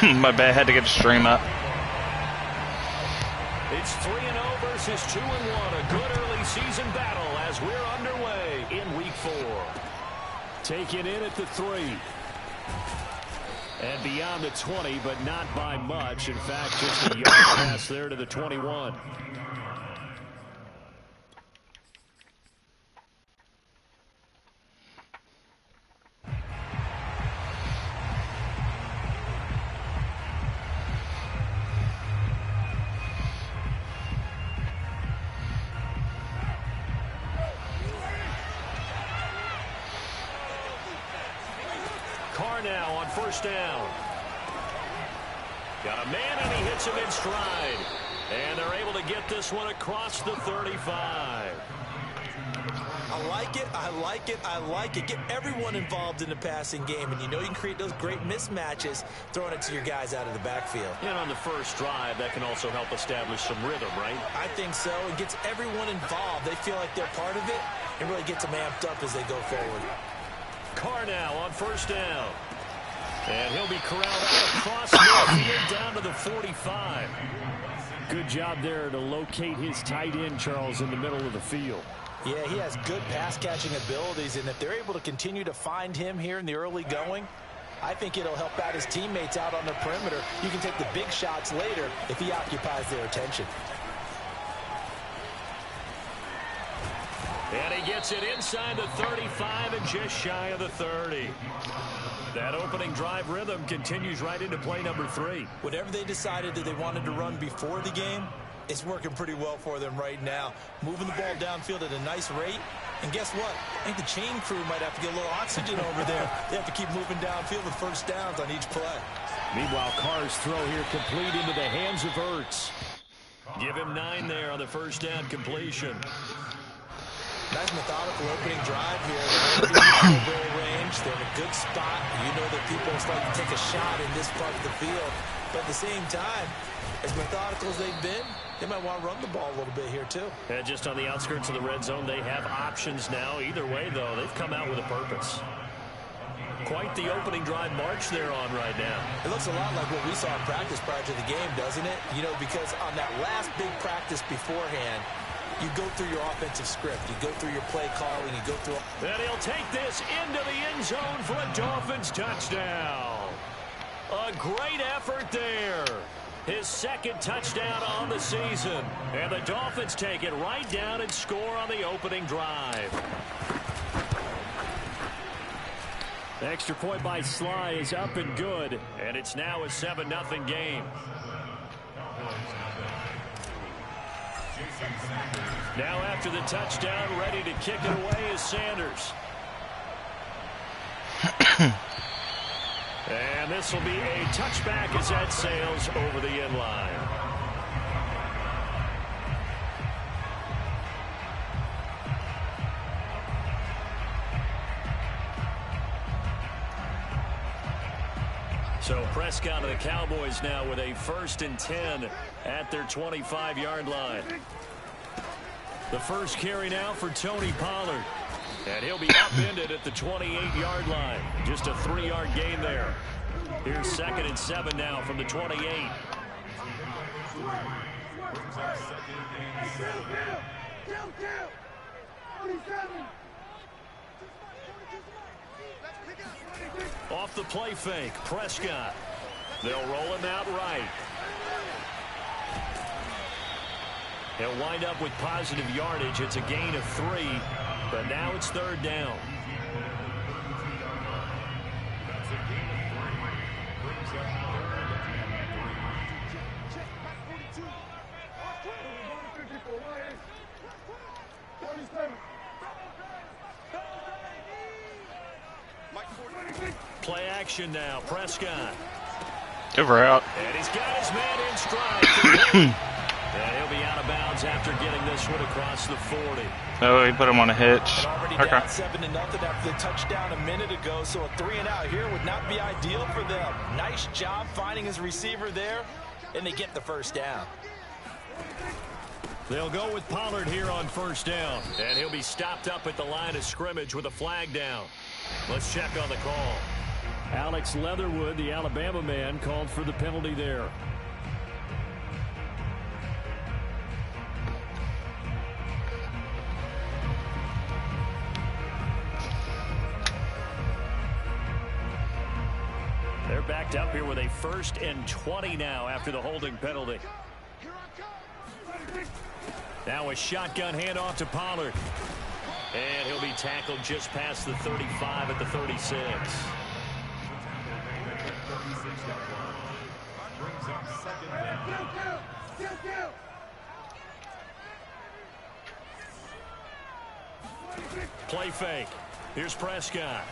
My bad, had to get the stream up. It's 3-0 versus 2-1. A good early season battle as we're underway in week 4. Taken in at the 3. And beyond the 20, but not by much. In fact, just a yard pass there to the 21. Now on first down. Got a man and he hits him in stride. And they're able to get this one across the 35. I like it. I like it. I like it. Get everyone involved in the passing game. And you know you can create those great mismatches throwing it to your guys out of the backfield. And on the first drive, that can also help establish some rhythm, right? I think so. It gets everyone involved. They feel like they're part of it and really gets them amped up as they go forward. Carr now on first down. And he'll be corralled out across midfield down to the 45. Good job there to locate his tight end, Charles, in the middle of the field. Yeah, he has good pass-catching abilities, and if they're able to continue to find him here in the early going, I think it'll help out his teammates out on the perimeter. You can take the big shots later if he occupies their attention. And he gets it inside the 35 and just shy of the 30. That opening drive rhythm continues right into play number 3. Whatever they decided that they wanted to run before the game, it's working pretty well for them right now. Moving the ball downfield at a nice rate. And guess what? I think the chain crew might have to get a little oxygen over there. They have to keep moving downfield with first downs on each play. Meanwhile, Carr's throw here complete into the hands of Ertz. Give him 9 there on the first down completion. Nice methodical opening drive here. They're in the range. They're in a good spot. You know that people like to take a shot in this part of the field. But at the same time, as methodical as they've been, they might want to run the ball a little bit here too. And just on the outskirts of the red zone, they have options now. Either way, though, they've come out with a purpose. Quite the opening drive march they're on right now. It looks a lot like what we saw in practice prior to the game, doesn't it? You know, because on that last big practice beforehand, you go through your offensive script. You go through your play calling. You go through. And he'll take this into the end zone for a Dolphins touchdown. A great effort there. His second touchdown on the season. And the Dolphins take it right down and score on the opening drive. The extra point by Sly is up and good. And it's now a 7-0 game. Now after the touchdown, ready to kick it away is Sanders. And this will be a touchback as that sails over the end line. So Prescott of the Cowboys now with a 1st and 10 at their 25-yard line. The first carry now for Tony Pollard. And he'll be upended at the 28-yard line. Just a 3-yard gain there. Here's 2nd and 7 now from the 28. Off the play fake, Prescott. They'll roll him out right. He'll wind up with positive yardage. It's a gain of 3, but now it's 3rd down. Play action now, Prescott. Give her out. And he's got his man in stride. And he'll be out of bounds after getting this one across the 40. Oh, he put him on a hitch. Already Okay. down 7-0 after the touchdown a minute ago, so a 3-and-out here would not be ideal for them. Nice job finding his receiver there, and they get the first down. They'll go with Pollard here on first down. And he'll be stopped up at the line of scrimmage with a flag down. Let's check on the call. Alex Leatherwood, the Alabama man, called for the penalty there. They're backed up here with a 1st and 20 now after the holding penalty. Now a shotgun handoff to Pollard. And he'll be tackled just past the 35 at the 36. Play fake. Here's Prescott.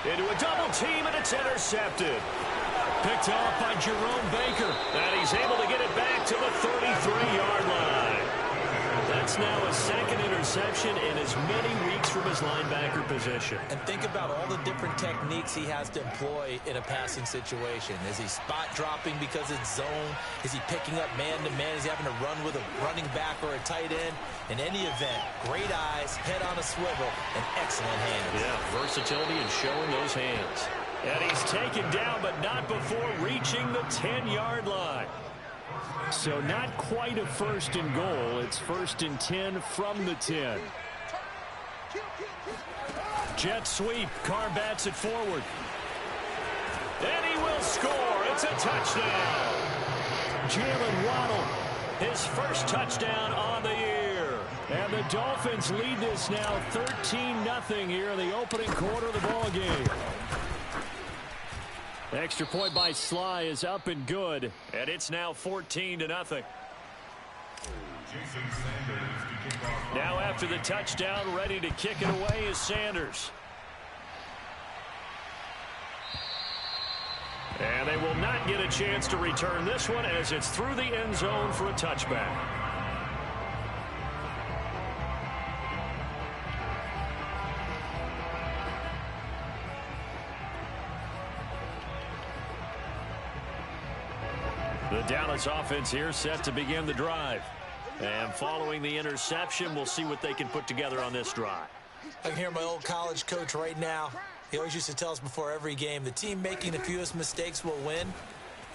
Into a double team, and it's intercepted. Picked off by Jerome Baker. And he's able to get it back to the 33-yard line. That's now a 2nd interception in as many weeks from his linebacker position. And think about all the different techniques he has to employ in a passing situation. Is he spot dropping because it's zone? Is he picking up man-to-man? Is he having to run with a running back or a tight end? In any event, great eyes, head on a swivel, and excellent hands. Yeah, versatility and showing those hands. And he's taken down, but not before reaching the 10-yard line. So not quite a 1st and goal. It's 1st and 10 from the 10. Jet sweep. Carr bats it forward. And he will score. It's a touchdown. Jalen Waddle, his 1st touchdown on the year. And the Dolphins lead this now 13-0 here in the opening quarter of the ball game. Extra point by Sly is up and good, and it's now 14-0. Now after the touchdown, ready to kick it away is Sanders. And they will not get a chance to return this one as it's through the end zone for a touchback. The Dallas offense here set to begin the drive. And following the interception, we'll see what they can put together on this drive. I can hear my old college coach right now. He always used to tell us before every game, the team making the fewest mistakes will win.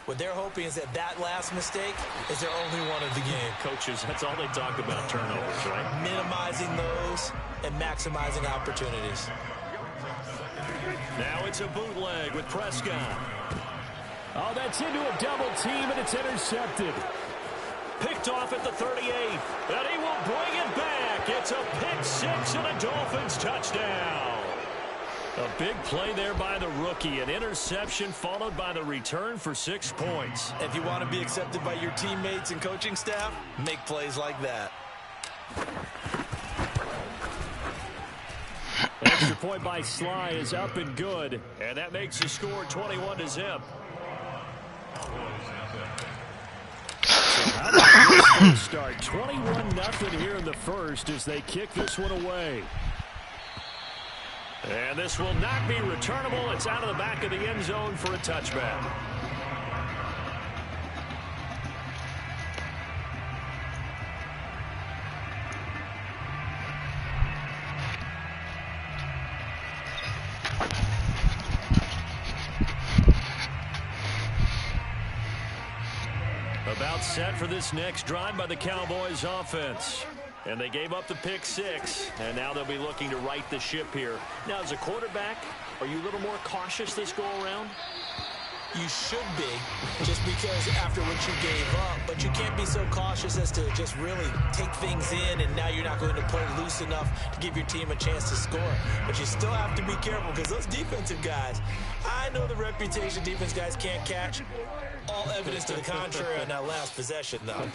What they're hoping is that that last mistake is their only one of the game. Coaches, that's all they talk about, turnovers, right? Minimizing those and maximizing opportunities. Now it's a bootleg with Prescott. Oh, that's into a double team, and it's intercepted. Picked off at the 38, and he will bring it back. It's a pick six and a Dolphins touchdown. A big play there by the rookie. An interception followed by the return for 6 points. If you want to be accepted by your teammates and coaching staff, make plays like that. Extra point by Sly is up and good, and that makes the score 21-0. How about this start? 21-0 here in the first as they kick this one away. And this will not be returnable. It's out of the back of the end zone for a touchback. About set for this next drive by the Cowboys offense. And they gave up the pick six, and now they'll be looking to right the ship here. Now, as a quarterback, are you a little more cautious this go-around? You should be, just because after what you gave up. But you can't be so cautious as to just really take things in, and now you're not going to play loose enough to give your team a chance to score. But you still have to be careful because those defensive guys, I know the reputation defense guys can't catch. All evidence to the contrary on that last possession, though.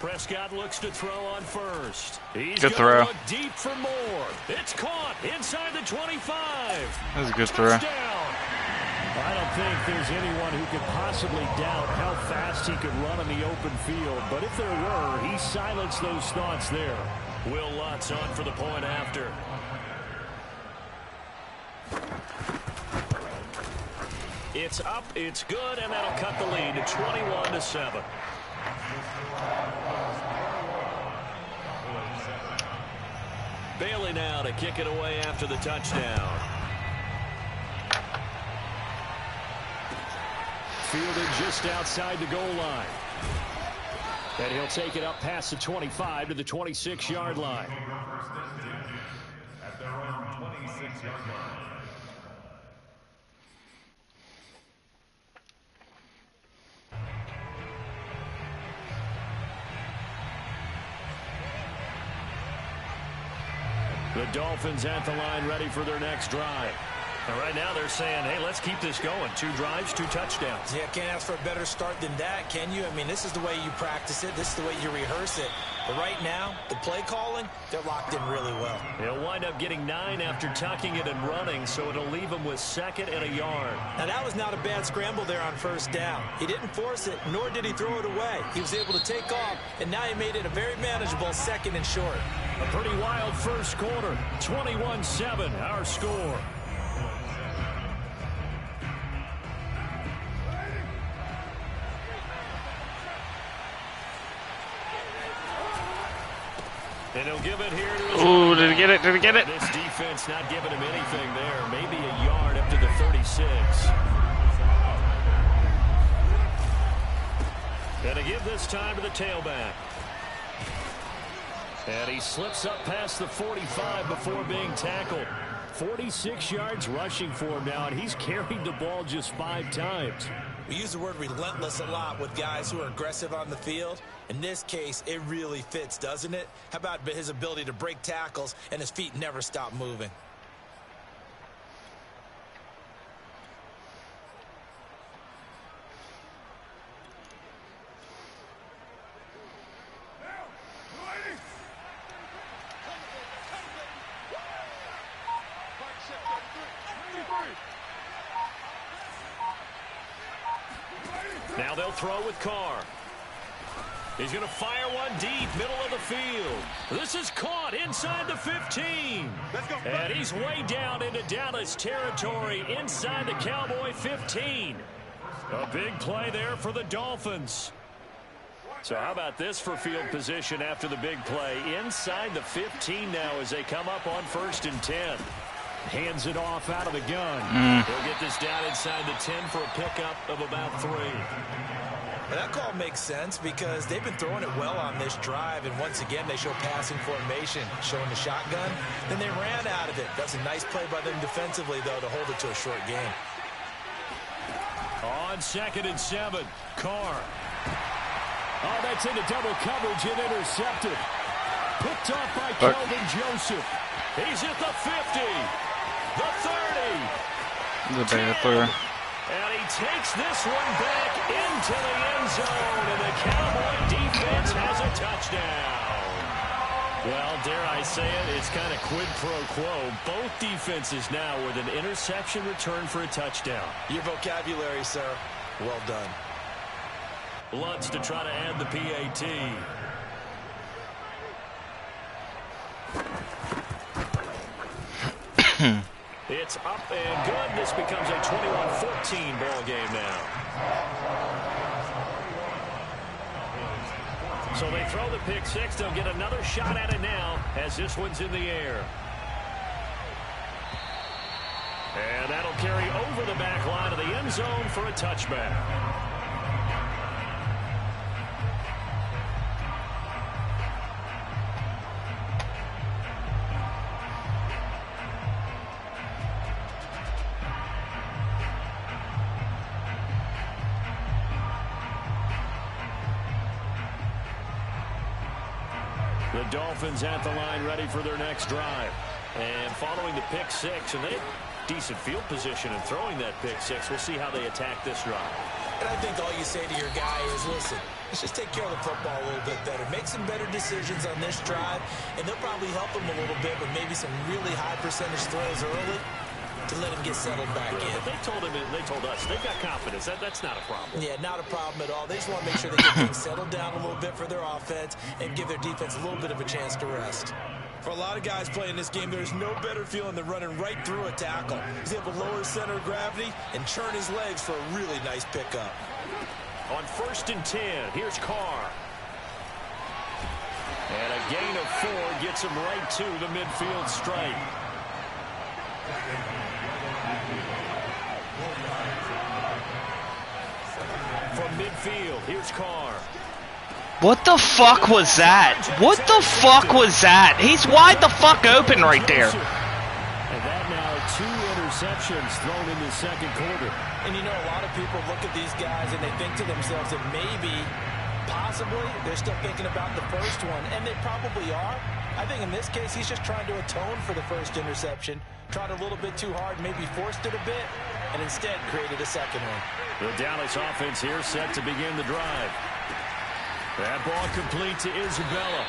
Prescott looks to throw on first. He's good throw. Look deep for more. It's caught inside the 25. That was a good throw. I don't think there's anyone who could possibly doubt how fast he could run on the open field. But if there were, he silenced those thoughts there. Will Lutz on for the point after. It's up, it's good, and that'll cut the lead to 21-7. Bailey now to kick it away after the touchdown. Fielded just outside the goal line. And he'll take it up past the 25 to the 26-yard line. At their own 26-yard line. The Dolphins at the line, ready for their next drive. And right now they're saying, hey, let's keep this going. 2 drives, 2 touchdowns. Yeah, can't ask for a better start than that, can you? I mean, this is the way you practice it. This is the way you rehearse it. But right now, the play calling, they're locked in really well. He'll wind up getting 9 after tucking it and running, so it'll leave him with 2nd and a yard. Now, that was not a bad scramble there on 1st down. He didn't force it, nor did he throw it away. He was able to take off, and now he made it a very manageable 2nd and short. A pretty wild first quarter. 21-7, our score. And he'll give it here to his Ooh, did he get it? Did he get it? This defense not giving him anything there. Maybe a yard up to the 36. And to give this time to the tailback. And he slips up past the 45 before being tackled. 46 yards rushing for him now, and he's carried the ball just 5 times. We use the word relentless a lot with guys who are aggressive on the field. In this case, it really fits, doesn't it? How about his ability to break tackles and his feet never stop moving? Now they'll throw with Carr. He's going to fire one deep, middle of the field. This is caught inside the 15. And he's way down into Dallas territory inside the Cowboy 15. A big play there for the Dolphins. So how about this for field position after the big play? Inside the 15 now as they come up on 1st and 10. Hands it off out of the gun. They'll get this down inside the 10 for a pickup of about 3. And that call makes sense because they've been throwing it well on this drive, and once again they show passing formation, showing the shotgun. Then they ran out of it. That's a nice play by them defensively, though, to hold it to a short game. On 2nd and 7, Carr. Oh, that's into double coverage and intercepted. Picked off by Kelvin Joseph. He's at the 50, the 30, The bad throw. and he takes this one back into the end zone, and the Cowboy defense has a touchdown. Well, dare I say it, it's kind of quid pro quo. Both defenses now with an interception return for a touchdown. Your vocabulary, sir. Well done. Lutz to try to add the PAT. It's up and good. This becomes a 21-14 ball game now. So they throw the pick 6. They'll get another shot at it now as this one's in the air. And that'll carry over the back line of the end zone for a touchback. The Dolphins at the line ready for their next drive. And following the pick 6, and they have decent field position in throwing that pick 6. We'll see how they attack this drive. And I think all you say to your guy is, listen, let's just take care of the football a little bit better. Make some better decisions on this drive, and they'll probably help him a little bit with maybe some really high percentage throws early to let him get settled back in. But they told him, and they told us, they've got confidence. That's not a problem. Yeah, not a problem at all. They just want to make sure they get things settled down a little bit for their offense and give their defense a little bit of a chance to rest. For a lot of guys playing this game, there's no better feeling than running right through a tackle. He's able to lower his center of gravity and churn his legs for a really nice pickup. On 1st and 10, here's Carr. And a gain of 4 gets him right to the midfield stripe. From midfield, here's Carr. What the fuck was that? What the fuck was that? He's wide the fuck open right there. And that now 2 interceptions thrown in the second quarter. And you know, a lot of people look at these guys and they think to themselves that maybe, possibly, they're still thinking about the first one, and they probably are. I think in this case, he's just trying to atone for the first interception, tried a little bit too hard, maybe forced it a bit, and instead created a second one. The Dallas offense here set to begin the drive. That ball complete to Isabella.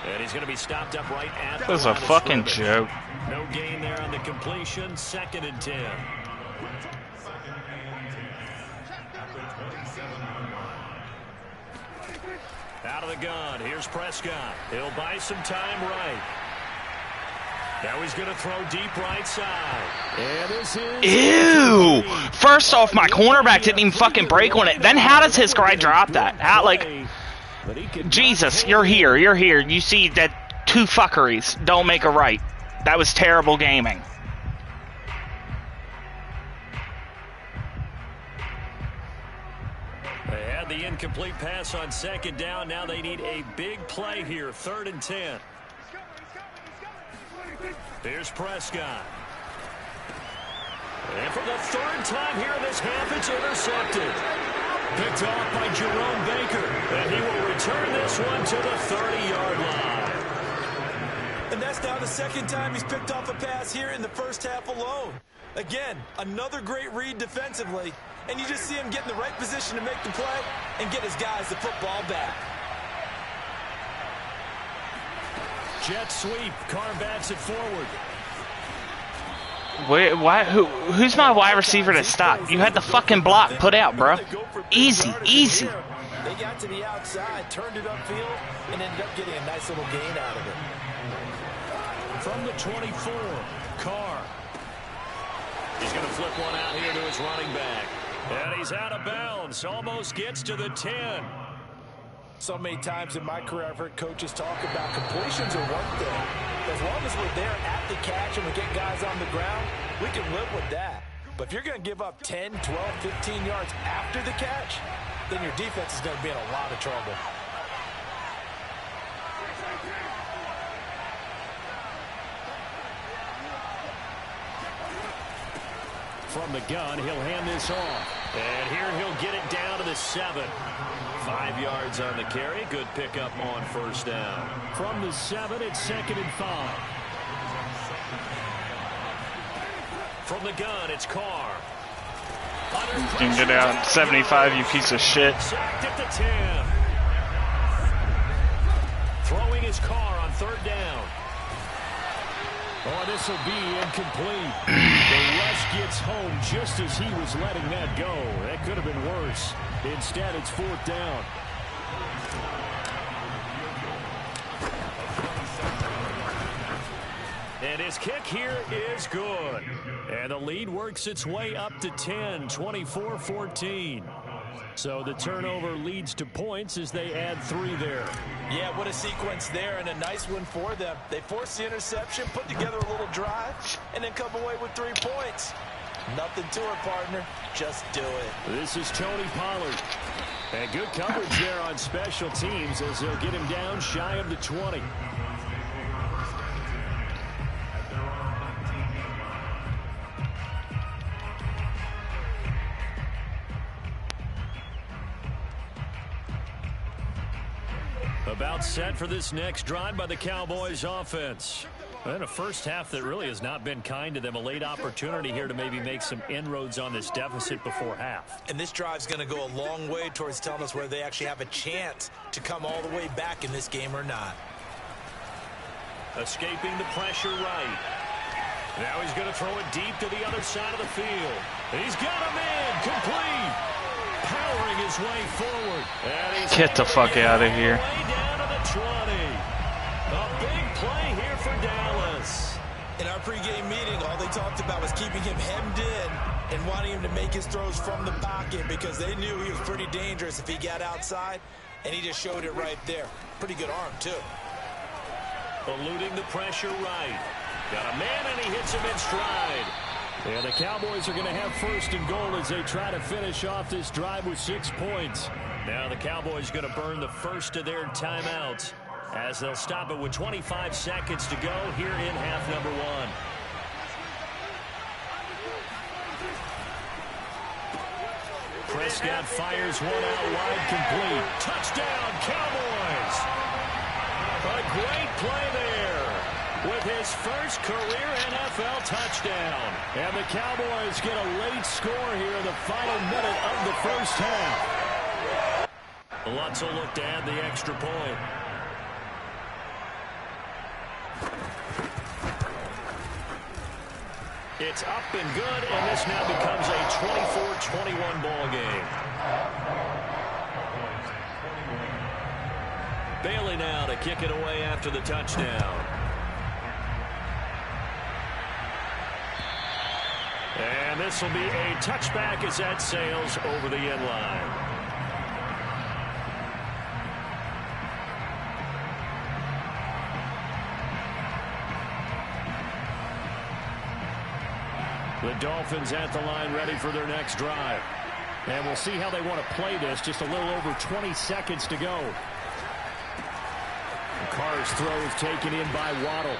And he's going to be stopped up right at the That was a fucking joke. No gain there on the completion. 2nd and 10. Out of the gun. Here's Prescott. He'll buy some time right. Now he's going to throw deep right side. And this is... Ew! First off, my cornerback didn't even fucking break on it. Then how does his guy drop that? How, like... Jesus, you're here. You're here. You see that 2 fuckeries don't make a right. That was terrible gaming. They had the incomplete pass on 2nd down. Now they need a big play here. 3rd and 10. Here's Prescott. And for the 3rd time here in this half, it's intercepted. Picked off by Jerome Baker. And he will return this one to the 30-yard line. And that's now the 2nd time he's picked off a pass here in the first half alone. Again, another great read defensively. And you just see him get in the right position to make the play and get his guys the football back. Jet sweep. Carr bats it forward. Wait, why? Who's my wide receiver to stop? You had the fucking block put out, bro. Easy, easy. They got to the outside, turned it upfield, and ended up getting a nice little gain out of it. From the 24, Carr. He's going to flip one out here to his running back. And he's out of bounds. Almost gets to the 10. So many times in my career, I've heard coaches talk about completions are one thing. As long as we're there at the catch and we get guys on the ground, we can live with that. But if you're going to give up 10, 12, 15 yards after the catch, then your defense is going to be in a lot of trouble. From the gun, he'll hand this off. And here he'll get it down to the 7. 5 yards on the carry. Good pickup on 1st down. From the 7, it's 2nd and 5. From the gun, it's Carr. You can get out 75, you piece of shit. Sacked at the 10. Throwing his Carr on 3rd down. Oh, this will be incomplete. The rush gets home just as he was letting that go. That could have been worse. Instead, it's 4th down. And his kick here is good. And the lead works its way up to 10, 24-14. So the turnover leads to points as they add 3 there. Yeah, what a sequence there, and a nice one for them. They force the interception, put together a little drive, and then come away with 3 points. Nothing to it, partner. Just do it. This is Tony Pollard. And good coverage there on special teams as they'll get him down shy of the 20. About set for this next drive by the Cowboys offense. And a first half that really has not been kind to them. A late opportunity here to maybe make some inroads on this deficit before half. And this drive's going to go a long way towards telling us whether they actually have a chance to come all the way back in this game or not. Escaping the pressure right. Now he's going to throw it deep to the other side of the field. He's got him in. Complete. Powering his way forward. Get the fuck out of here. Way down to the 20. A big play here for Dallas. In our pregame meeting, all they talked about was keeping him hemmed in and wanting him to make his throws from the pocket because they knew he was pretty dangerous if he got outside. and he just showed it right there. Pretty good arm, too. Eluding the pressure right. Got a man, and he hits him in stride. And the Cowboys are going to have first and goal as they try to finish off this drive with 6 points. Now the Cowboys going to burn the first of their timeouts as they'll stop it with 25 seconds to go here in half number 1. Prescott fires one out wide, complete. Touchdown, Cowboys! A great play there with his first career NFL touchdown. And the Cowboys get a late score here in the final minute of the first half. Lutz will look to add the extra point. It's up and good, and this now becomes a 24-21 ball game. Bailey now to kick it away after the touchdown. And this will be a touchback as that sails over the end line. The Dolphins at the line ready for their next drive. And we'll see how they want to play this. Just a little over 20 seconds to go. Carr's throw is taken in by Waddle.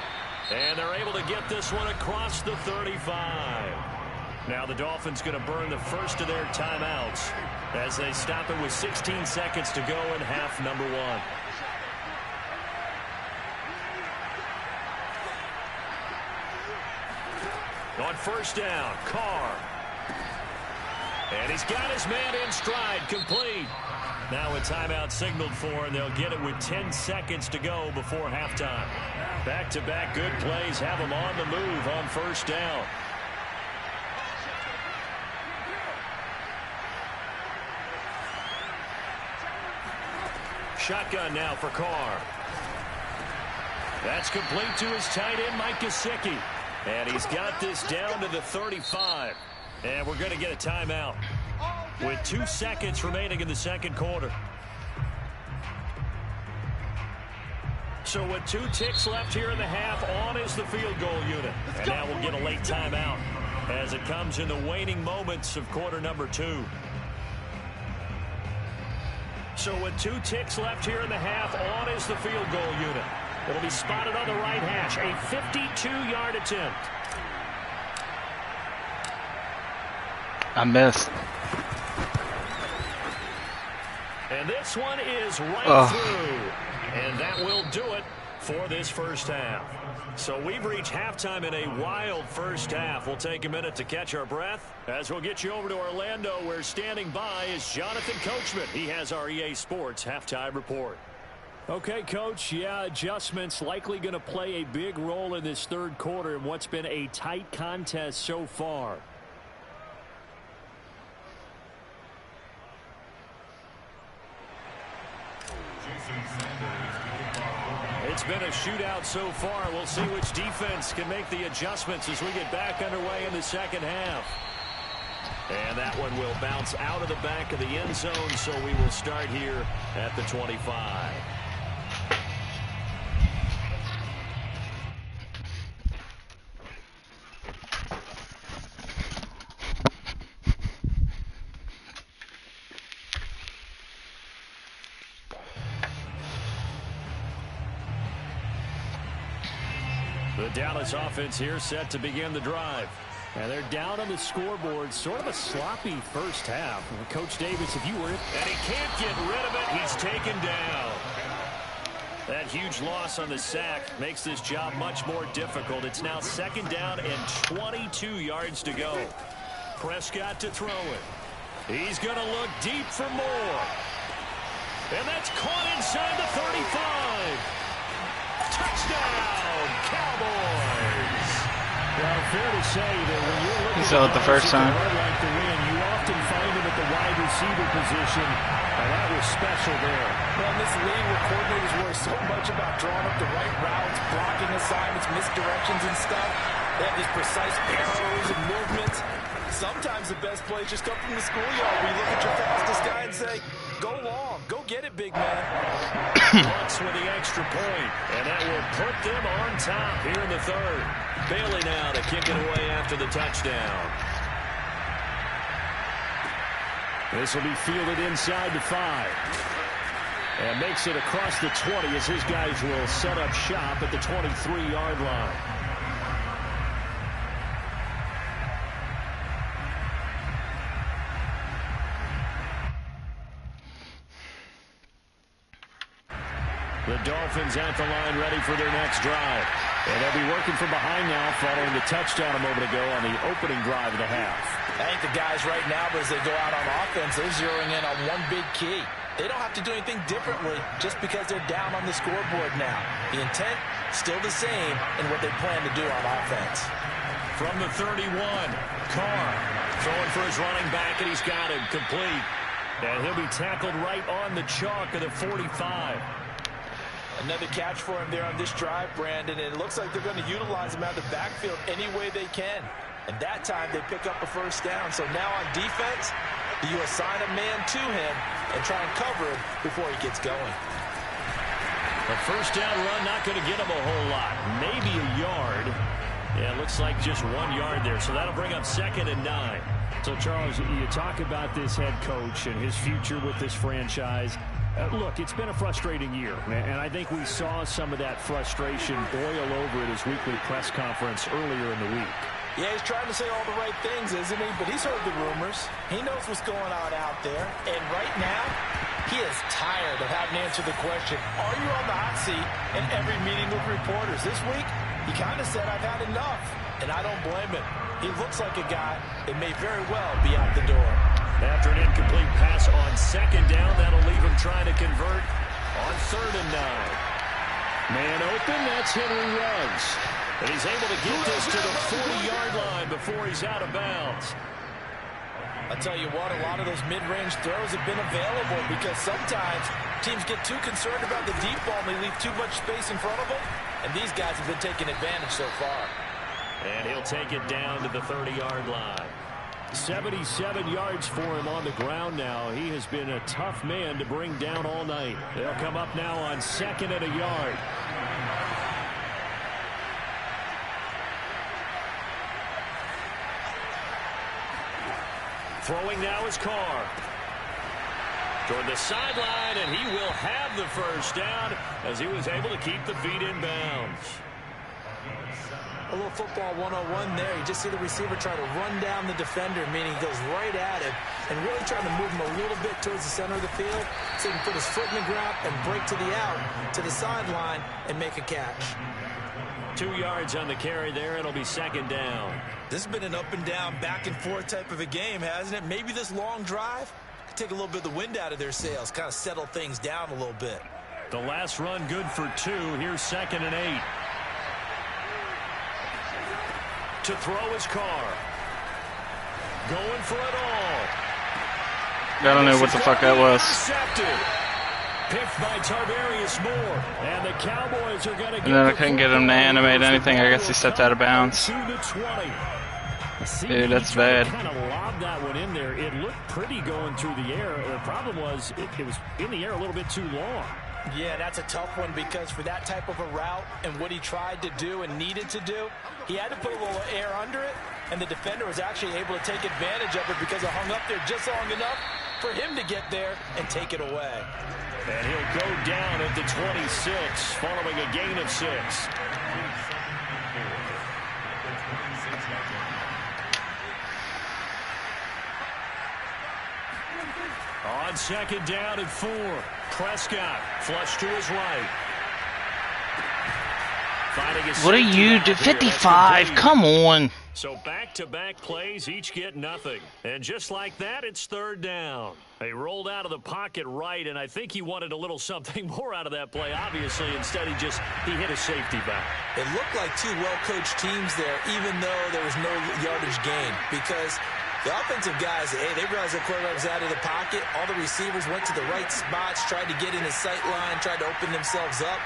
And they're able to get this one across the 35. Now the Dolphins going to burn the first of their timeouts as they stop it with 16 seconds to go in half number 1. On first down, Carr. And he's got his man in stride, complete. Now a timeout signaled for, and they'll get it with 10 seconds to go before halftime. Back-to-back good plays have them on the move on first down. Shotgun now for Carr. That's complete to his tight end, Mike Gesicki. And he's got this down to the 35. And we're going to get a timeout with 2 seconds remaining in the second quarter. So with 2 ticks left here in the half, on is the field goal unit. And now we'll get a late timeout as it comes in the waning moments of quarter number 2. So with 2 ticks left here in the half, on is the field goal unit. It'll be spotted on the right hash. A 52-yard attempt. I missed. And this one is right through. And that will do it for this first half. So we've reached halftime in a wild first half. We'll take a minute to catch our breath as we'll get you over to Orlando, where standing by is Jonathan Coachman. He has our EA Sports halftime report. Okay, Coach, yeah, adjustments likely going to play a big role in this third quarter in what's been a tight contest so far. It's been a shootout so far. We'll see which defense can make the adjustments as we get back underway in the second half. And that one will bounce out of the back of the end zone, so we will start here at the 25. The Dallas offense here set to begin the drive. And they're down on the scoreboard. Sort of a sloppy first half. Coach Davis, if you were... And he can't get rid of it. He's taken down. That huge loss on the sack makes this job much more difficult. It's now second down and 22 yards to go. Prescott to throw it. He's going to look deep for more. And that's caught inside the 35. Touchdown, Cowboys! Well, fair to say that when you're looking at the first time, like the win, you often find him at the wide receiver position, and that was special there. Well, in this league where coordinators worry so much about drawing up the right routes, blocking assignments, misdirections and stuff, they have these precise arrows and movements. Sometimes the best plays just come from the schoolyard where you look at your fastest guy and say, go long, go get it, big man. Bucks with the extra point, and that will put them on top here in the third. Bailey now to kick it away after the touchdown. This will be fielded inside the 5. And makes it across the 20 as his guys will set up shop at the 23-yard line. The Dolphins at the line ready for their next drive. And they'll be working from behind now following the touchdown a moment ago on the opening drive of the half. I think the guys right now, as they go out on offense, they're zeroing in on one big key. They don't have to do anything differently just because they're down on the scoreboard now. The intent, still the same in what they plan to do on offense. From the 31, Carr throwing for his running back, and he's got him complete. And he'll be tackled right on the chalk of the 45. Another catch for him there on this drive, Brandon, and it looks like they're going to utilize him out of the backfield any way they can. And that time they pick up a first down. So now on defense, you assign a man to him and try and cover him before he gets going. A first down run not going to get him a whole lot. Maybe a yard. Yeah, it looks like just 1 yard there. So that'll bring up 2nd and 9. So, Charles, you talk about this head coach and his future with this franchise. Look, it's been a frustrating year, and I think we saw some of that frustration boil over at his weekly press conference earlier in the week. Yeah, he's trying to say all the right things, isn't he? But he's heard the rumors. He knows what's going on out there. And right now, he is tired of having to answer the question, are you on the hot seat in every meeting with reporters? This week, he kind of said, I've had enough. And I don't blame him. He looks like a guy that may very well be out the door. After an incomplete pass on 2nd down, that'll leave him trying to convert on 3rd and 9. Man open, that's Henry Ruggs. And he's able to get this to the 40-yard line before he's out of bounds. I'll tell you what, a lot of those mid-range throws have been available because sometimes teams get too concerned about the deep ball and they leave too much space in front of them. And these guys have been taking advantage so far. And he'll take it down to the 30-yard line. 77 yards for him on the ground now. He has been a tough man to bring down all night. They'll come up now on 2nd and a yard. Throwing now is Carr. Toward the sideline, and he will have the first down as he was able to keep the feet in bounds. A little football 101 there. You just see the receiver try to run down the defender, meaning he goes right at him and really trying to move him a little bit towards the center of the field so he can put his foot in the ground and break to the out, to the sideline, and make a catch. 2 yards on the carry there. It'll be 2nd down. This has been an up and down, back and forth type of a game, hasn't it? Maybe this long drive could take a little bit of the wind out of their sails, kind of settle things down a little bit. The last run good for 2. Here's 2nd and 8. To throw his Carr. Going for it all. I don't know what the fuck that was. Picked by Tarvarius Moore. And the Cowboys are going to get. And then I couldn't get him to animate anything. I guess he stepped out of bounds. Dude, that's bad. Kind of lobbed that one in there. It looked pretty going through the air. The problem was it was in the air a little bit too long. Yeah, that's a tough one because for that type of a route and what he tried to do and needed to do, he had to put a little air under it, and the defender was actually able to take advantage of it because it hung up there just long enough for him to get there and take it away. And he'll go down at the 26 following a gain of 6. On 2nd down and 4. Prescott flush to his right. What are you do? 55. Come on. So back-to-back plays, each get nothing. And just like that, it's 3rd down. They rolled out of the pocket right, and I think he wanted a little something more out of that play, obviously. Instead, he hit a safety back. It looked like two well-coached teams there, even though there was no yardage gain, because the offensive guys, hey, they realized the quarterback was out of the pocket. All the receivers went to the right spots, tried to get in his sight line, tried to open themselves up.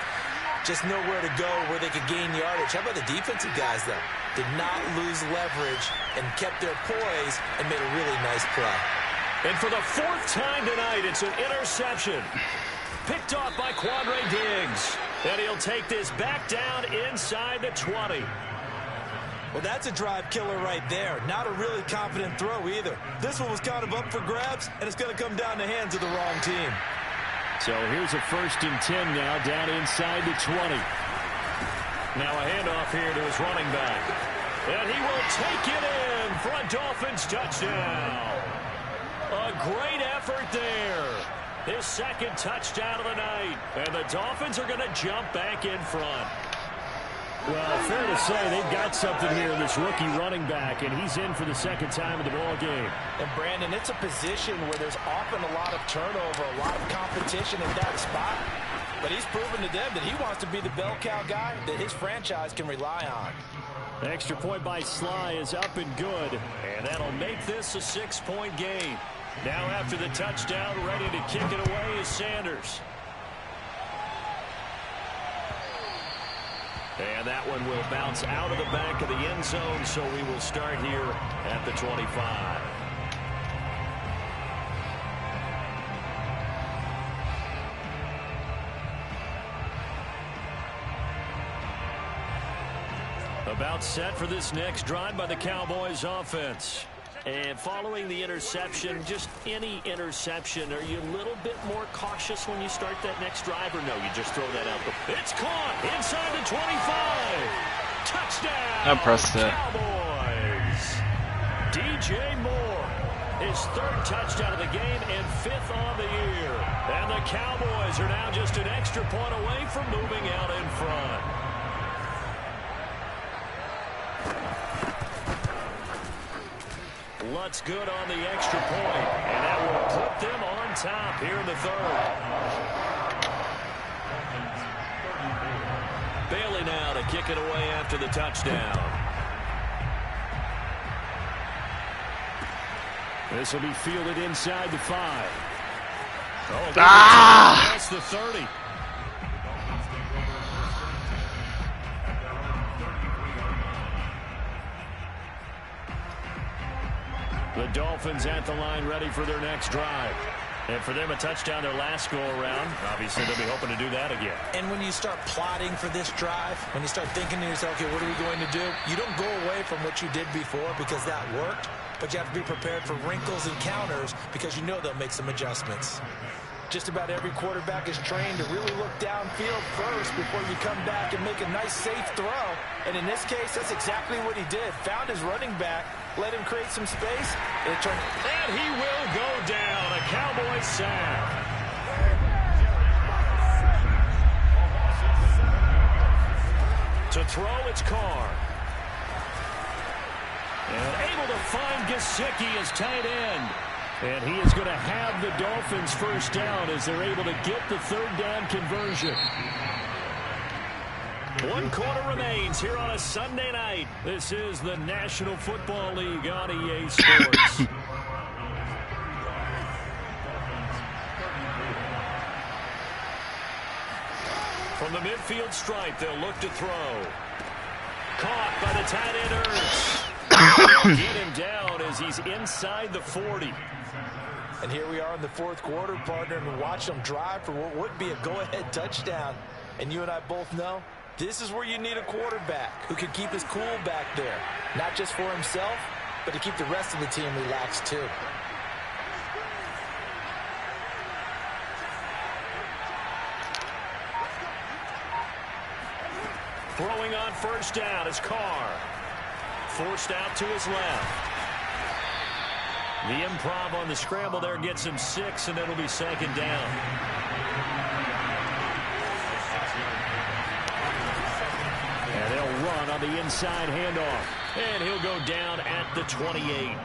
Just nowhere to go where they could gain yardage. How about the defensive guys, though? Did not lose leverage and kept their poise and made a really nice play. And for the fourth time tonight, it's an interception. Picked off by Quandre Diggs. And he'll take this back down inside the 20. Well, that's a drive killer right there. Not a really confident throw either. This one was kind of up for grabs, and it's going to come down the hands of the wrong team. So here's a 1st and 10 now down inside the 20. Now a handoff here to his running back. And he will take it in for a Dolphins touchdown. A great effort there. His 2nd touchdown of the night. And the Dolphins are going to jump back in front. Well, fair to say they've got something here in this rookie running back, and he's in for the 2nd time in the ball game. And, Brandon, it's a position where there's often a lot of turnover, a lot of competition in that spot. But he's proven to them that he wants to be the bell cow guy that his franchise can rely on. The extra point by Sly is up and good, and that'll make this a 6-point game. Now after the touchdown, ready to kick it away is Sanders. And that one will bounce out of the back of the end zone, so we will start here at the 25. About set for this next drive by the Cowboys offense. And following the interception, just any interception, are you a little bit more cautious when you start that next drive, or no, you just throw that out? It's caught inside the 25. Touchdown. I pressed it. Cowboys. DJ Moore, his 3rd touchdown of the game and 5th on the year. And the Cowboys are now just an extra point away from moving out in front. Lutz good on the extra point, and that will put them on top here in the 3rd. Bailey now to kick it away after the touchdown. This will be fielded inside the 5. Oh, that's the 30. The Dolphins at the line ready for their next drive. And for them, a touchdown their last go-around. Obviously, they'll be hoping to do that again. And when you start plotting for this drive, when you start thinking to yourself, okay, what are we going to do? You don't go away from what you did before because that worked, but you have to be prepared for wrinkles and counters because you know they'll make some adjustments. Just about every quarterback is trained to really look downfield first before you come back and make a nice, safe throw. And in this case, that's exactly what he did. Found his running back, let him create some space, and it turned. And he will go down. A Cowboy sack. To throw, it's Carr. And able to find Gesicki as tight end. And he is going to have the Dolphins first down as they're able to get the 3rd down conversion. 1 quarter remains here on a Sunday night. This is the National Football League on EA Sports. From the midfield stripe, they'll look to throw. Caught by the tight end Ertz. Get him down as he's inside the 40. And here we are in the 4th quarter, partner, and watch them drive for what would be a go-ahead touchdown. And you and I both know this is where you need a quarterback who can keep his cool back there. Not just for himself, but to keep the rest of the team relaxed too. Throwing on first down is Carr. Forced out to his left. The improv on the scramble there gets him 6, and it'll be 2nd down. And they'll run on the inside handoff. And he'll go down at the 28.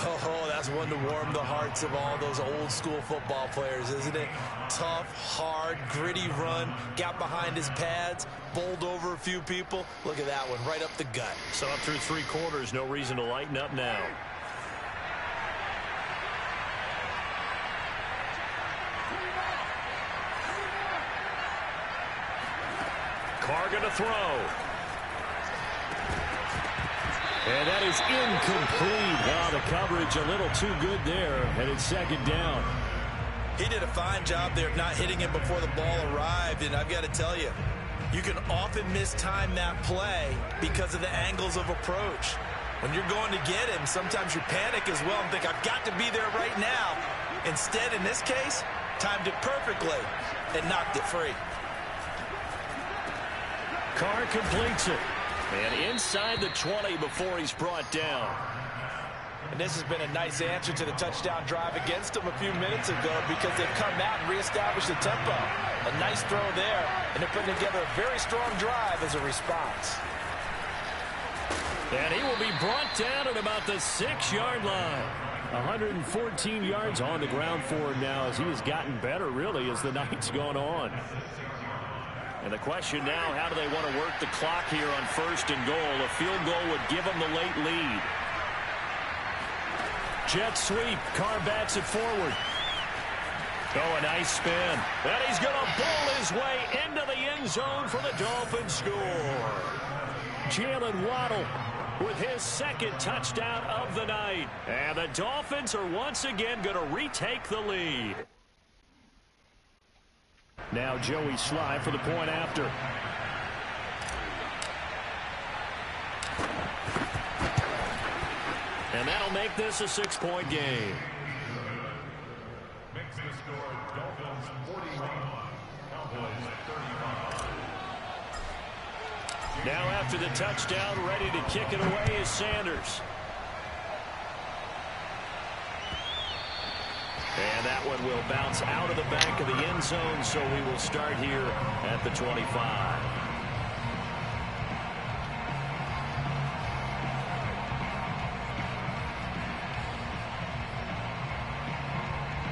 Oh, that's one to warm the hearts of all those old school football players, isn't it? Tough, hard, gritty run, got behind his pads, bowled over a few people. Look at that one, right up the gut. So up through 3 quarters, no reason to lighten up now. Carr going to throw. And that is incomplete. Wow, the coverage a little too good there, and it's second down. He did a fine job there of not hitting him before the ball arrived, and I've got to tell you, you can often mistime that play because of the angles of approach. When you're going to get him, sometimes you panic as well and think, I've got to be there right now. Instead, in this case, timed it perfectly and knocked it free. Carr completes it. And inside the 20 before he's brought down. And this has been a nice answer to the touchdown drive against them a few minutes ago because they've come out and reestablished the tempo. A nice throw there, and they're putting together a very strong drive as a response. And he will be brought down at about the 6-yard line. 114 yards on the ground for him now as he has gotten better, really, as the night's gone on. And the question now, how do they want to work the clock here on 1st and goal? A field goal would give them the late lead. Jet sweep. Carr bats it forward. Oh, a nice spin. And he's going to bowl his way into the end zone for the Dolphins score. Jalen Waddle with his second touchdown of the night. And the Dolphins are once again going to retake the lead. Now Joey Sly for the point after. And that'll make this a 6-point game. Makes the score Dolphins 41, Cowboys 35. Now after the touchdown, ready to kick it away is Sanders. And that one will bounce out of the back of the end zone, so we will start here at the 25.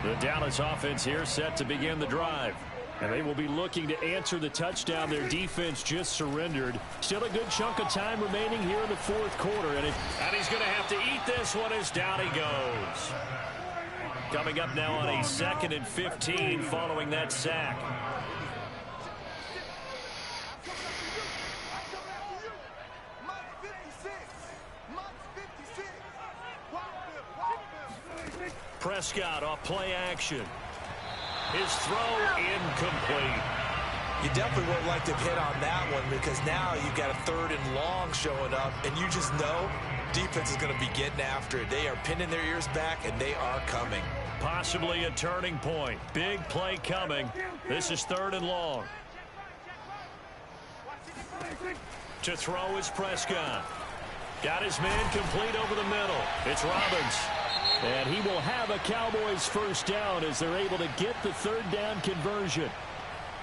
The Dallas offense here set to begin the drive. And they will be looking to answer the touchdown their defense just surrendered. Still a good chunk of time remaining here in the 4th quarter. And he's going to have to eat this one as down he goes. Coming up now on a 2nd and 15 following that sack. Prescott off play action. His throw incomplete. You definitely would like to hit on that one because now you've got a 3rd and long showing up, and you just know defense is going to be getting after it. They are pinning their ears back, and they are coming. Possibly a turning point. Big play coming. This is 3rd and long. To throw is Prescott. Got his man complete over the middle. It's Robbins. And he will have a Cowboys first down as they're able to get the 3rd down conversion.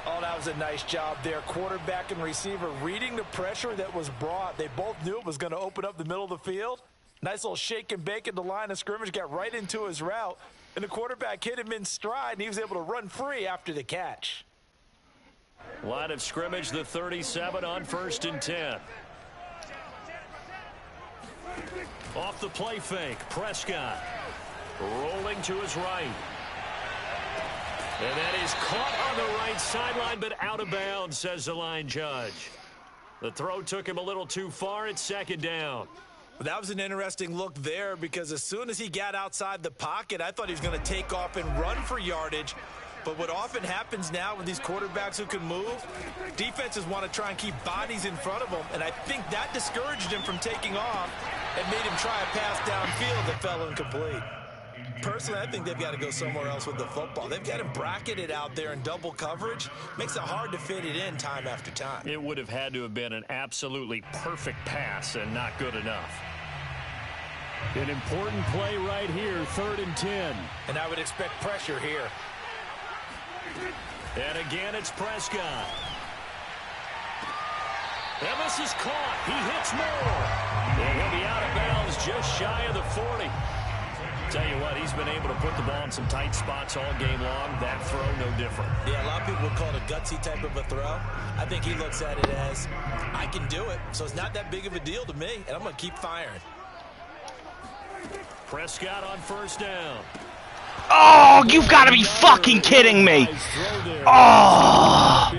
Oh, that was a nice job there. Quarterback and receiver reading the pressure that was brought. They both knew it was going to open up the middle of the field. Nice little shake and bake at the line of scrimmage. Got right into his route. And the quarterback hit him in stride, and he was able to run free after the catch. Line of scrimmage, the 37 on 1st and 10. Off the play fake, Prescott. Rolling to his right. And that is caught on the right sideline, but out of bounds, says the line judge. The throw took him a little too far. It's 2nd down. Well, that was an interesting look there because as soon as he got outside the pocket, I thought he was going to take off and run for yardage. But what often happens now with these quarterbacks who can move, defenses want to try and keep bodies in front of them, and I think that discouraged him from taking off and made him try a pass downfield that fell incomplete. Personally, I think they've got to go somewhere else with the football. They've got him bracketed out there in double coverage. Makes it hard to fit it in time after time. It would have had to have been an absolutely perfect pass and not good enough. An important play right here, 3rd and 10. And I would expect pressure here. And again, it's Prescott. And this is caught. He hits more. And he'll be out of bounds just shy of the 40. Tell you what, he's been able to put the ball in some tight spots all game long. That throw, no different. Yeah, a lot of people would call it a gutsy type of a throw. I think he looks at it as, I can do it, so it's not that big of a deal to me, and I'm going to keep firing. Prescott on 1st down. Oh, you've got to be fucking kidding me. Oh.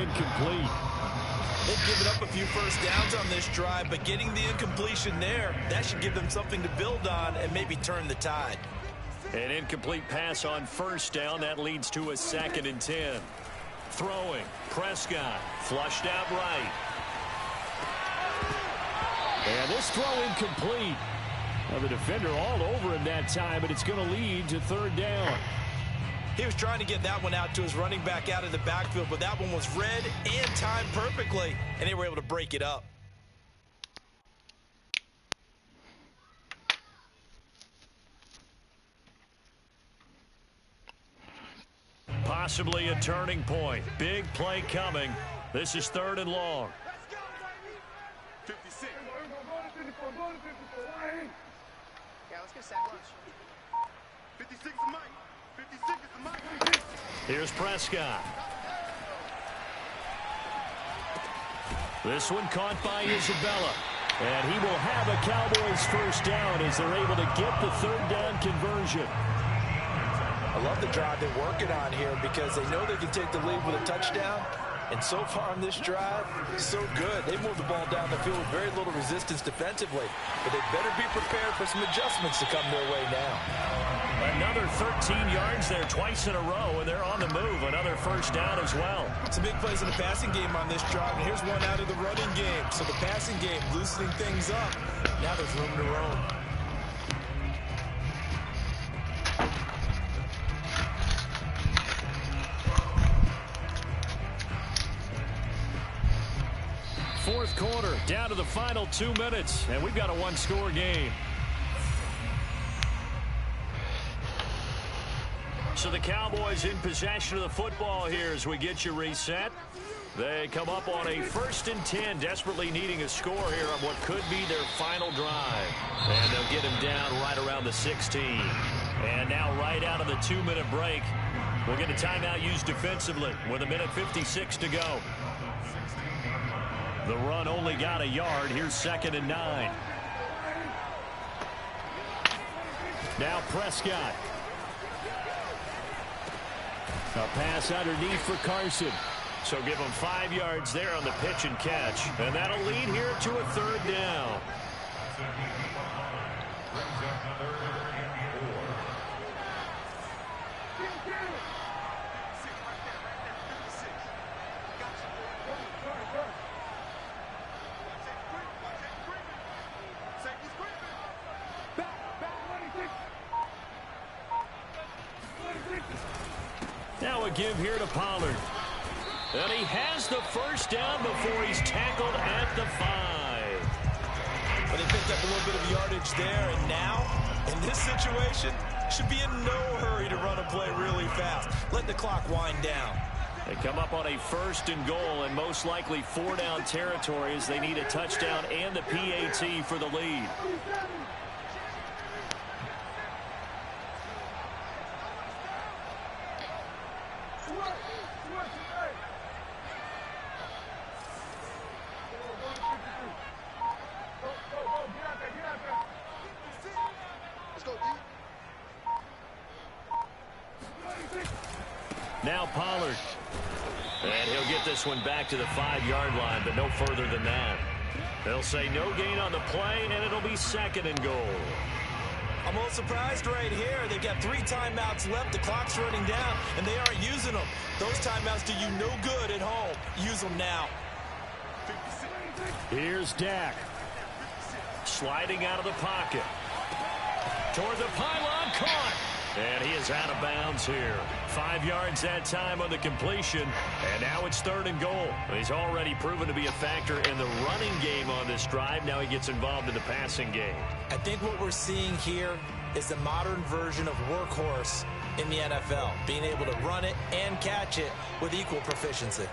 They've given up a few first downs on this drive, but getting the incompletion there, that should give them something to build on and maybe turn the tide. An incomplete pass on first down. That leads to a 2nd and 10. Throwing. Prescott. Flushed out right. And this throw incomplete. Now the defender all over him that time, but it's going to lead to 3rd down. He was trying to get that one out to his running back out of the backfield, but that one was read and timed perfectly, and they were able to break it up. Possibly a turning point. Big play coming. This is 3rd and long. 56. Yeah, let's get a sack lunch. 56 is Mike. 56 is Mike. Here's Prescott. This one caught by Isabella. And he will have a Cowboys first down as they're able to get the 3rd down conversion. I love the drive they're working on here because they know they can take the lead with a touchdown. And so far on this drive, so good. They moved the ball down the field with very little resistance defensively. But they better be prepared for some adjustments to come their way now. Another 13 yards there twice in a row, and they're on the move. Another first down as well. Some big plays in the passing game on this drive, and here's one out of the running game. So the passing game loosening things up. Now there's room to roam. Fourth quarter, down to the final 2 minutes, and we've got a one-score game. So the Cowboys in possession of the football here as we get you reset. They come up on a 1st and 10, desperately needing a score here on what could be their final drive. And they'll get him down right around the 16. And now right out of the 2-minute break, we'll get a timeout used defensively with 1:56 to go. The run only got a yard. Here's 2nd and 9. Now Prescott. A pass underneath for Carson. So give him 5 yards there on the pitch and catch. And that'll lead here to a 3rd down. Now a give here to Pollard. And he has the first down before he's tackled at the 5. But they picked up a little bit of yardage there, and now, in this situation, should be in no hurry to run a play really fast. Let the clock wind down. They come up on a 1st and goal, and most likely 4-down territory as they need a touchdown and the PAT for the lead. Now Pollard. And he'll get this one back to the 5-yard line, but no further than that. They'll say no gain on the play, and it'll be 2nd and goal. I'm a little surprised right here. They've got 3 timeouts left. The clock's running down, and they aren't using them. Those timeouts do you no good at home. Use them now. Here's Dak. Sliding out of the pocket. Toward the pylon, caught. And he is out of bounds here. 5 yards that time on the completion. And now it's 3rd and goal. He's already proven to be a factor in the running game on this drive. Now he gets involved in the passing game. I think what we're seeing here is the modern version of workhorse in the NFL. Being able to run it and catch it with equal proficiency.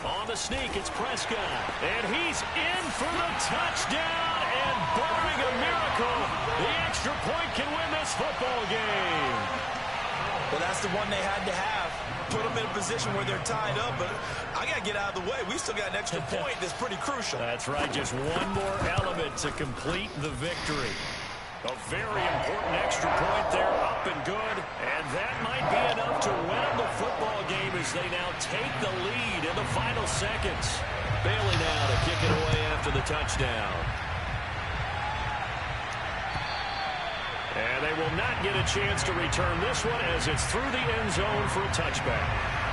On the sneak, it's Prescott. And he's in for the touchdown. And barring a miracle, the extra point can win this football game. Well, that's the one they had to have. Put them in a position where they're tied up, but I got to get out of the way. We still got an extra point that's pretty crucial. That's right. Just one more element to complete the victory. A very important extra point there, up and good. And that might be enough to win the football game as they now take the lead in the final seconds. Bailey now to kick it away after the touchdown. And they will not get a chance to return this one as it's through the end zone for a touchback.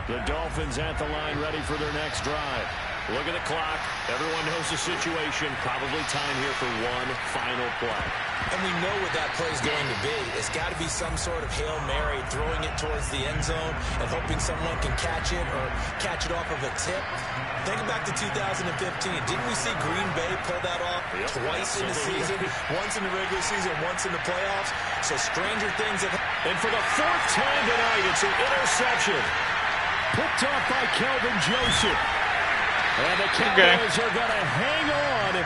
The Dolphins at the line ready for their next drive. Look at the clock. Everyone knows the situation. Probably time here for one final play. And we know what that play is going to be. It's got to be some sort of Hail Mary, throwing it towards the end zone and hoping someone can catch it or catch it off of a tip. Think back to 2015. Didn't we see Green Bay pull that off twice in the season? Once in the regular season, once in the playoffs. So stranger things have happened. And for the fourth time tonight, it's an interception. Picked off by Kelvin Joseph. And the Cowboys are going to hang on.